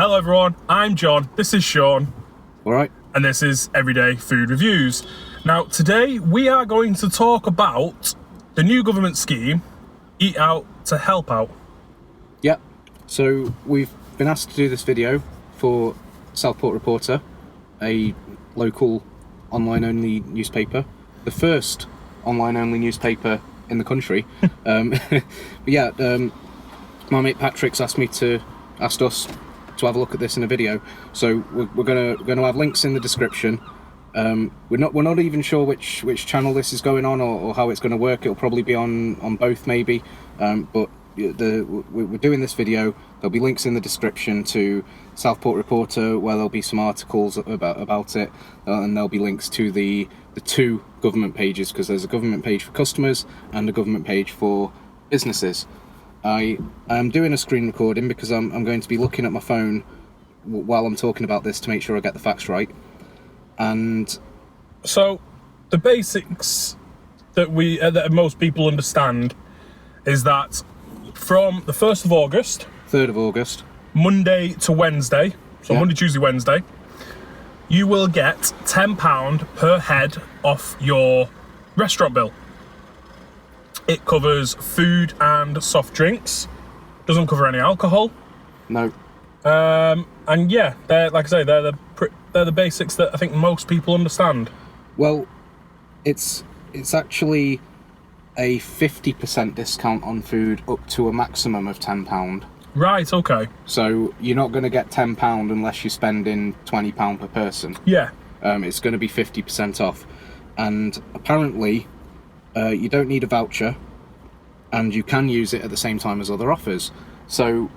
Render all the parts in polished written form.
Hello everyone, I'm John, this is Sean. Alright. And this is Everyday Food Reviews. Now today we are going to talk about the new government scheme, Eat Out to Help Out. Yep, so we've been asked to do this video for Southport Reporter, a local online-only newspaper, the first online-only newspaper in the country. But yeah, my mate Patrick's asked us to have a look at this in a video, so we're gonna have links in the description. We're not even sure which channel this is going on or how it's going to work. It'll probably be on both maybe, but we're doing this video. There'll be links in the description to Southport Reporter where there'll be some articles about it, and there'll be links to the two government pages, because there's a government page for customers and a government page for businesses. I am doing a screen recording because I'm going to be looking at my phone while I'm talking about this to make sure I get the facts right. And so the basics that that most people understand is that from the 1st of August, 3rd of August, Monday to Wednesday, so yeah. Monday, Tuesday, Wednesday, you will get £10 per head off your restaurant bill. It covers food and soft drinks. Doesn't cover any alcohol. No. And yeah, they're, like I say, they're the basics that I think most people understand. Well, it's actually a 50% discount on food up to a maximum of £10. Right. Okay. So you're not going to get £10 unless you're spending £20 per person. Yeah. It's going to be 50% off, and apparently you don't need a voucher, and you can use it at the same time as other offers. So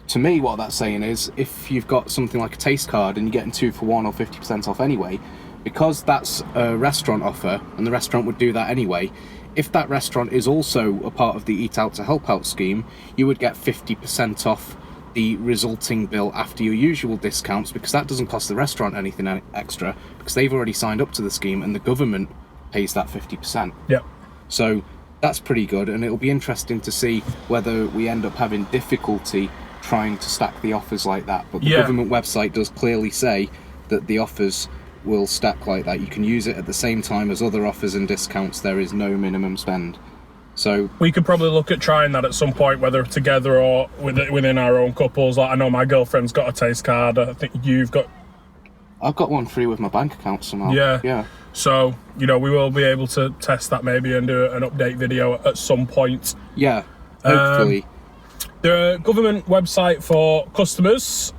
to me, what that's saying is, if you've got something like a taste card and you're getting 2 for 1 or 50% off anyway, because that's a restaurant offer and the restaurant would do that anyway, if that restaurant is also a part of the Eat Out to Help Out scheme, you would get 50% off the resulting bill after your usual discounts, because that doesn't cost the restaurant anything extra, because they've already signed up to the scheme and the government pays that 50%. Yep. So that's pretty good, and it'll be interesting to see whether we end up having difficulty trying to stack the offers like that. But the government website does clearly say that the offers will stack like that. You can use it at the same time as other offers and discounts. There is no minimum spend. So we could probably look at trying that at some point, whether together or within our own couples. Like, I know my girlfriend's got a taste card. I think I've got one free with my bank account somehow. Yeah. So, we will be able to test that maybe and do an update video at some point. Yeah, hopefully. The government website for customers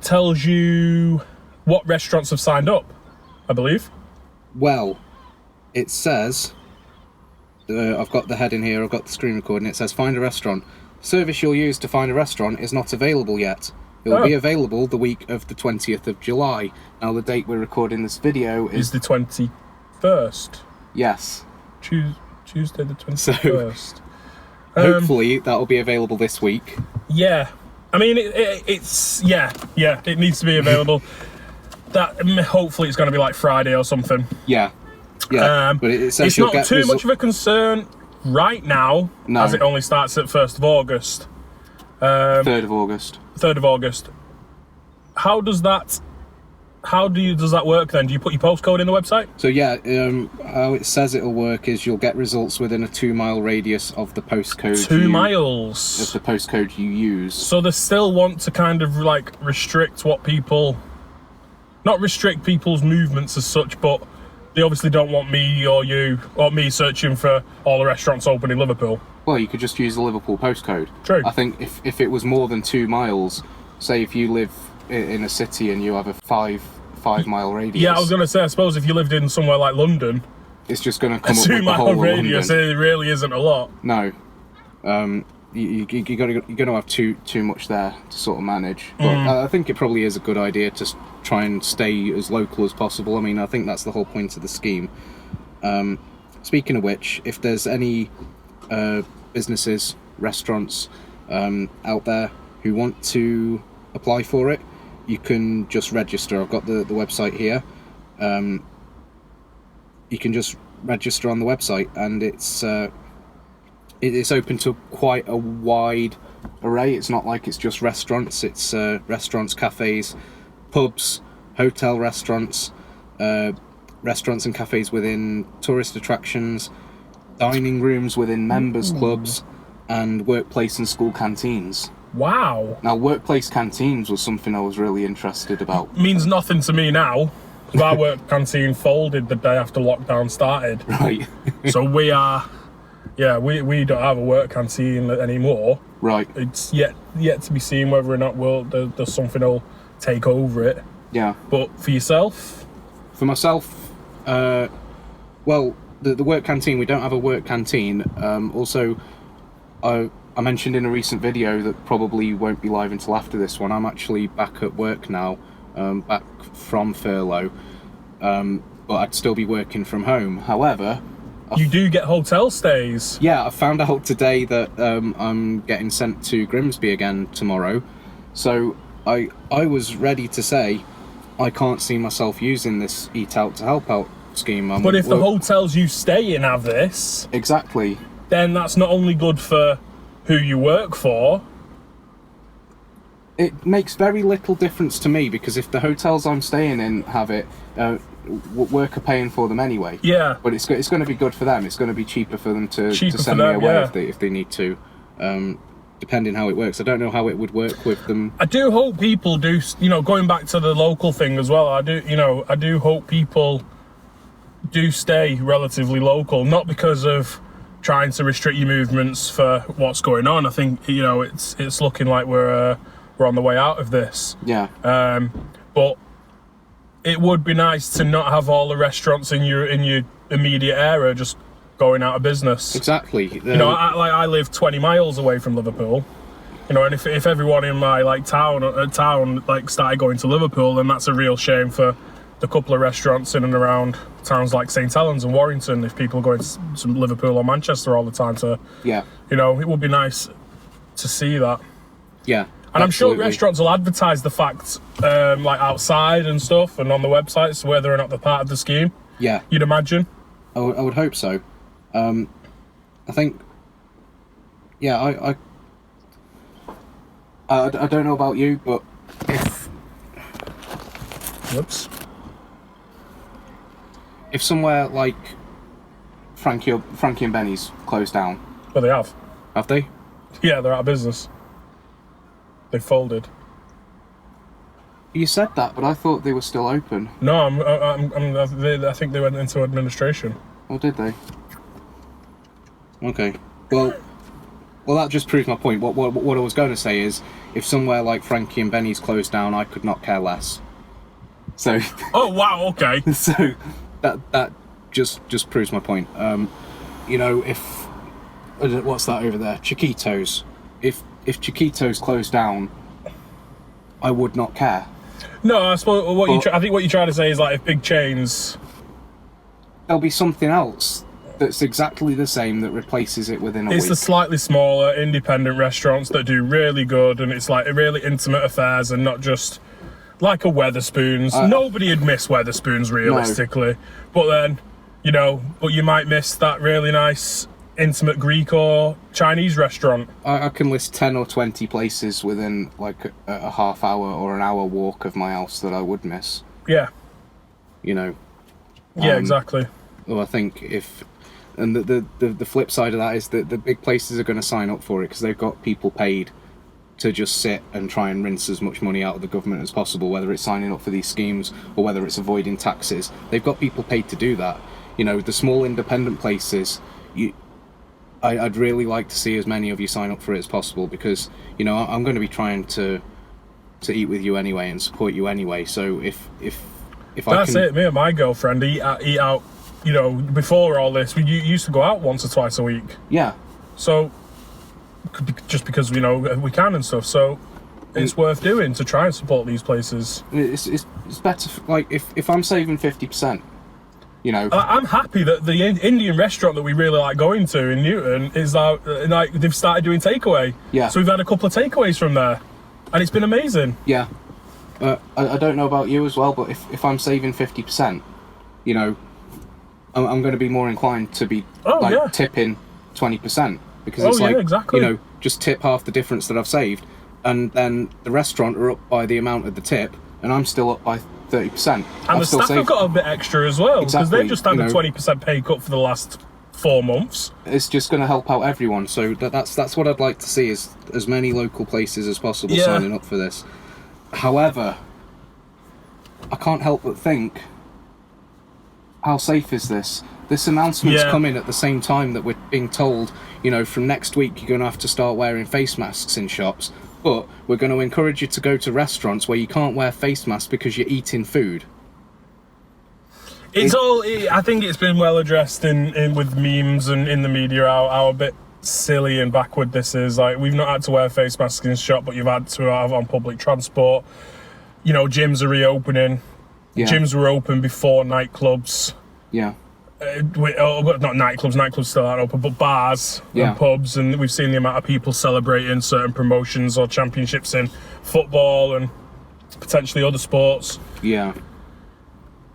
tells you what restaurants have signed up, I believe. Well, it says, I've got the heading here, I've got the screen recording, it says find a restaurant. Service you'll use to find a restaurant is not available yet. It will be available the week of the 20th of July. Now, the date we're recording this video is the 21st. Yes. Tuesday the 21st. So, hopefully that'll be available this week. Yeah. I mean, it's it needs to be available. Hopefully it's going to be like Friday or something. Yeah. But it says it's not too much of a concern right now, as it only starts at 1st of August. 3rd of August. 3rd of August. How does that work then? Do you put your postcode in the website? So yeah, how it says it'll work is you'll get results within a 2-mile radius of the postcode. 2 miles? Of the postcode you use. So they still want to kind of like restrict not restrict people's movements as such, but they obviously don't want me or you or me searching for all the restaurants open in Liverpool. Well, you could just use the Liverpool postcode. True. I think if it was more than 2 miles, say if you live in a city and you have a 5-mile radius. Yeah, I was going to say, I suppose if you lived in somewhere like London, it's just going to come a up with the whole 2-mile radius. It really isn't a lot. No. You're going to have too much there to sort of manage. But I think it probably is a good idea to try and stay as local as possible. I mean, I think that's the whole point of the scheme. Speaking of which, if there's any businesses, restaurants out there who want to apply for it, you can just register. I've got the website here. You can just register on the website, and it's open to quite a wide array. It's not like it's just restaurants. It's restaurants, cafes, pubs, hotel restaurants, restaurants and cafes within tourist attractions, dining rooms within members clubs, and workplace and school canteens. Wow. Now, workplace canteens was something I was really interested about. Means nothing to me now. Our work canteen folded the day after lockdown started. Right. So we don't have a work canteen anymore. Right. It's yet to be seen whether or not there's something will take over it. Yeah. But for yourself? For myself, well, the work canteen, we don't have a work canteen. Also, I mentioned in a recent video that probably won't be live until after this one. I'm actually back at work now, back from furlough, but I'd still be working from home. However, You do get hotel stays? yeah, I found out today that I'm getting sent to Grimsby again tomorrow. So I was ready to say I can't see myself using this Eat Out to Help Out scheme. But if the hotels you stay in have this, Exactly. then that's not only good for who you work for. It makes very little difference to me, because if the hotels I'm staying in have it, work are paying for them anyway. Yeah. But it's going to be good for them. It's going to be cheaper for them to Cheaper for send me them, away yeah. if they need to, depending how it works. I don't know how it would work with them. I do hope people do, going back to the local thing as well, I do hope people do stay relatively local, not because of trying to restrict your movements for what's going on. I think, it's looking like we're on the way out of this. Yeah. But it would be nice to not have all the restaurants in your immediate area just going out of business. Exactly. I live 20 miles away from Liverpool. And if everyone in my town started going to Liverpool, then that's a real shame for the couple of restaurants in and around towns like St Helens and Warrington. If people are going to Liverpool or Manchester all the time, yeah. It would be nice to see that. Yeah. And I'm sure absolutely. restaurants will advertise the fact, outside and stuff, and on the websites, whether or not they're part of the scheme. Yeah. You'd imagine. I would hope so. I think. Yeah, I don't know about you, but if somewhere like Frankie and Benny's closed down, Well, they have. have they? Yeah, they're out of business. They folded. You said that, but I thought they were still open. No, I think they went into administration. Or did they? Okay. Well, that just proves my point. What I was going to say is, if somewhere like Frankie and Benny's closed down, I could not care less. So. Oh wow! Okay. So that just proves my point. If what's that over there? Chiquitos. If Chiquitos closed down, I would not care. No, I suppose I think what you're trying to say is if big chains. There'll be something else that's exactly the same that replaces it within a week. It's the slightly smaller independent restaurants that do really good, and it's really intimate affairs and not just like a Wetherspoons. Nobody would miss Wetherspoons realistically, but then but you might miss that really nice intimate Greek or Chinese restaurant. I can list 10 or 20 places within a half hour or an hour walk of my house that I would miss. Yeah. Yeah, exactly. Well, I think and the flip side of that is that the big places are going to sign up for it because they've got people paid to just sit and try and rinse as much money out of the government as possible, whether it's signing up for these schemes or whether it's avoiding taxes. They've got people paid to do that. The small independent places, I'd really like to see as many of you sign up for it as possible, because I'm going to be trying to eat with you anyway and support you anyway. So if that's it. Me and my girlfriend eat out. Before all this, we used to go out once or twice a week. Yeah. So just because we can and stuff. So it's worth doing to try and support these places. It's better if I'm saving 50%. I'm happy that the Indian restaurant that we really like going to in Newton is they've started doing takeaway. Yeah. So we've had a couple of takeaways from there, and it's been amazing. Yeah. I don't know about you as well, but if I'm saving 50%, I'm going to be more inclined to be tipping 20%, because it's exactly. just tip half the difference that I've saved, and then the restaurant are up by the amount of the tip, and I'm still up by 30%. And the staff have got a bit extra as well, because Exactly, they've just had a 20% pay cut for the last 4 months. It's just going to help out everyone. So that's what I'd like to see, is as many local places as possible signing up for this. However, I can't help but think, how safe is this? This announcement's coming at the same time that we're being told, from next week you're going to have to start wearing face masks in shops, but we're going to encourage you to go to restaurants where you can't wear face masks because you're eating food. I think it's been well addressed in with memes and in the media how a bit silly and backward this is. Like, we've not had to wear face masks in shop, but you've had to have on public transport. Gyms are reopening. Yeah. Gyms were open before nightclubs. Yeah. Not nightclubs. Nightclubs still aren't open, but bars and pubs. And we've seen the amount of people celebrating certain promotions or championships in football and potentially other sports. Yeah.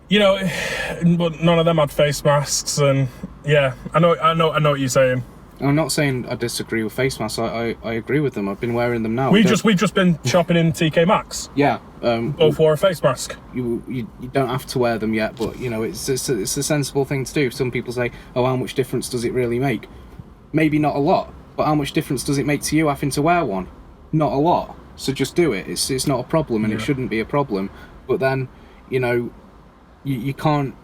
But none of them had face masks, and I know what you're saying. I'm not saying I disagree with face masks. I agree with them. I've been wearing them now. We've just been shopping in TK Maxx. Yeah. Both wore a face mask. You don't have to wear them yet, but it's a sensible thing to do. Some people say, "Oh, how much difference does it really make?" Maybe not a lot, but how much difference does it make to you having to wear one? Not a lot. So just do it. It's not a problem, and it shouldn't be a problem. But then, you can't.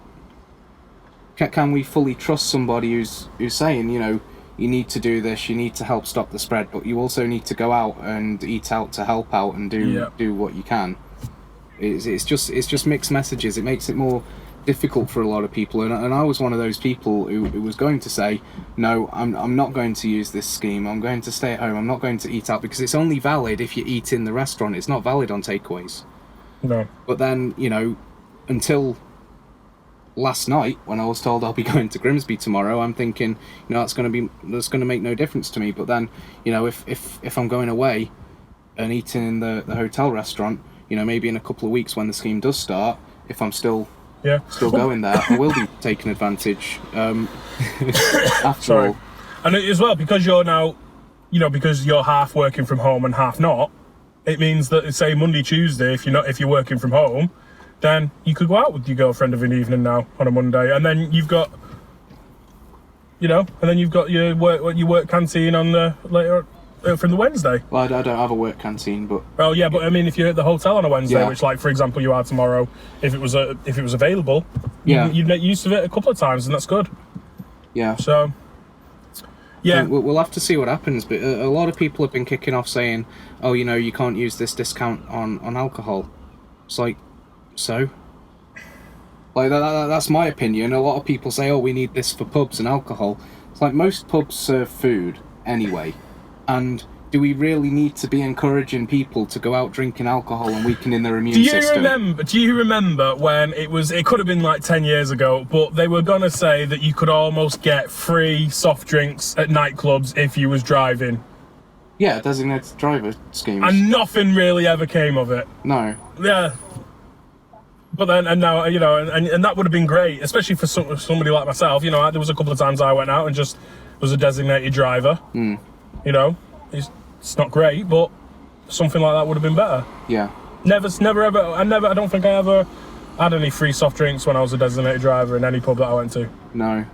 Can we fully trust somebody who's saying, you need to do this, you need to help stop the spread, but you also need to go out and eat out to help out and do what you can. It's just mixed messages. It makes it more difficult for a lot of people, and I was one of those people who was going to say, no, I'm not going to use this scheme. I'm going to stay at home. I'm not going to eat out, because it's only valid if you eat in the restaurant. It's not valid on takeaways. No. But then, until last night, when I was told I'll be going to Grimsby tomorrow, I'm thinking, that's going to make no difference to me. But then, if I'm going away and eating in the hotel restaurant, maybe in a couple of weeks when the scheme does start, if I'm still going there, I will be taking advantage. After all, and as well, because you're now, because you're half working from home and half not, it means that, say, Monday, Tuesday, if you're working from home, then you could go out with your girlfriend of an evening now on a Monday, and then you've got, your work canteen on the later from the Wednesday. Well, I don't have a work canteen, but. Well, yeah, but I mean, if you're at the hotel on a Wednesday, which, like, for example, you are tomorrow, if it was available, you'd make use of it a couple of times, and that's good. Yeah. So. Yeah. We'll have to see what happens, but a lot of people have been kicking off saying, "Oh, you can't use this discount on alcohol." It's like. So, like that's my opinion. A lot of people say, "Oh, we need this for pubs and alcohol." It's like, most pubs serve food anyway, and do we really need to be encouraging people to go out drinking alcohol and weakening their immune system? Do you remember when it could have been like 10 years ago, but they were gonna say that you could almost get free soft drinks at nightclubs if you was driving? Yeah, designated driver schemes. And nothing really ever came of it. No. Yeah. But then, and now, and that would have been great, especially for somebody like myself. There was a couple of times I went out and just was a designated driver. It's not great, but something like that would have been better. Yeah. Never ever. I don't think I ever had any free soft drinks when I was a designated driver in any pub that I went to. No.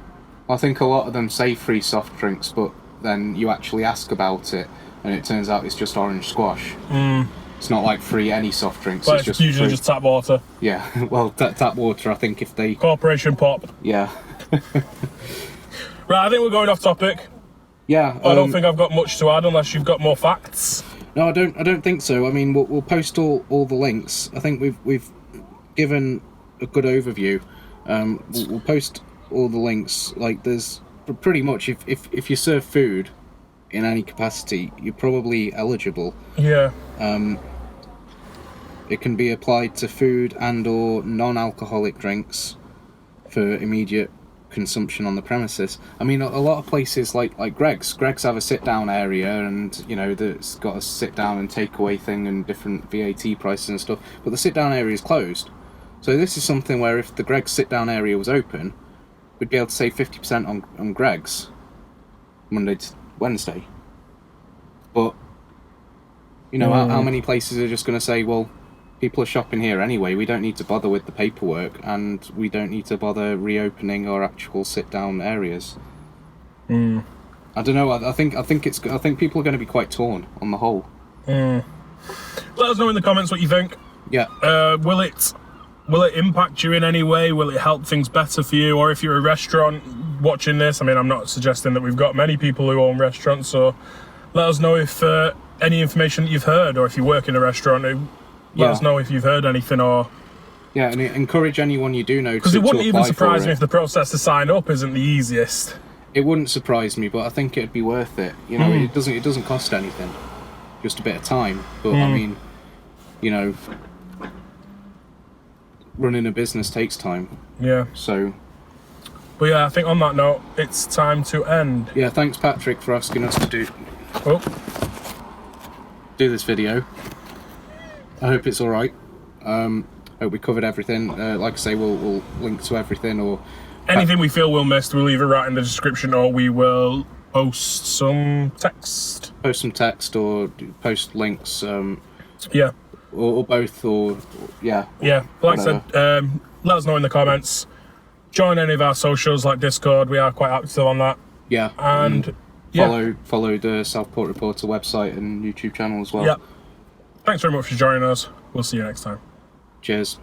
I think a lot of them say free soft drinks, but then you actually ask about it, and it turns out it's just orange squash. It's not like free any soft drinks. Well, it's usually just tap water. Yeah, well, tap water, I think if they... Corporation Pop. Yeah. Right, I think we're going off topic. Yeah. I don't think I've got much to add unless you've got more facts. No, I don't think so. I mean, we'll post all the links. I think we've given a good overview. We'll post all the links. Like, there's pretty much, if you serve food in any capacity, you're probably eligible. Yeah. It can be applied to food and or non-alcoholic drinks for immediate consumption on the premises. I mean, a lot of places like Greg's have a sit-down area, and that's got a sit-down and takeaway thing and different VAT prices and stuff, but the sit-down area is closed. So this is something where if the Greg's sit-down area was open, we'd be able to save 50% on Greg's Monday to Wednesday. But you know, how many places are just going to say, well, people are shopping here anyway, we don't need to bother with the paperwork, and we don't need to bother reopening our actual sit-down areas. I don't know. I think people are going to be quite torn on the whole. Let us know in the comments what you think. Yeah. Will it impact you in any way? Will it help things better for you? Or if you're a restaurant watching this, I mean, I'm not suggesting that we've got many people who own restaurants, so let us know if any information that you've heard, or if you work in a restaurant, let us know if you've heard anything, or... Yeah, and encourage anyone you do know to apply. Because it wouldn't even surprise me if the process to sign up isn't the easiest. It wouldn't surprise me, but I think it'd be worth it. You know, it doesn't cost anything, just a bit of time. But I mean, you know, running a business takes time. Yeah. So. But yeah, I think on that note, it's time to end. Yeah, thanks Patrick for asking us to do this video. I hope it's all right. Hope we covered everything. Like I say, we'll link to everything, or anything we feel we'll miss, we'll either write in the description, or we will post some text. Post some text, or post links. Yeah. Or both, or yeah. Yeah. Like I said, let us know in the comments. Join any of our socials like Discord. We are quite active on that. Yeah. And follow the Southport Reporter website and YouTube channel as well. Yeah. Thanks very much for joining us. We'll see you next time. Cheers.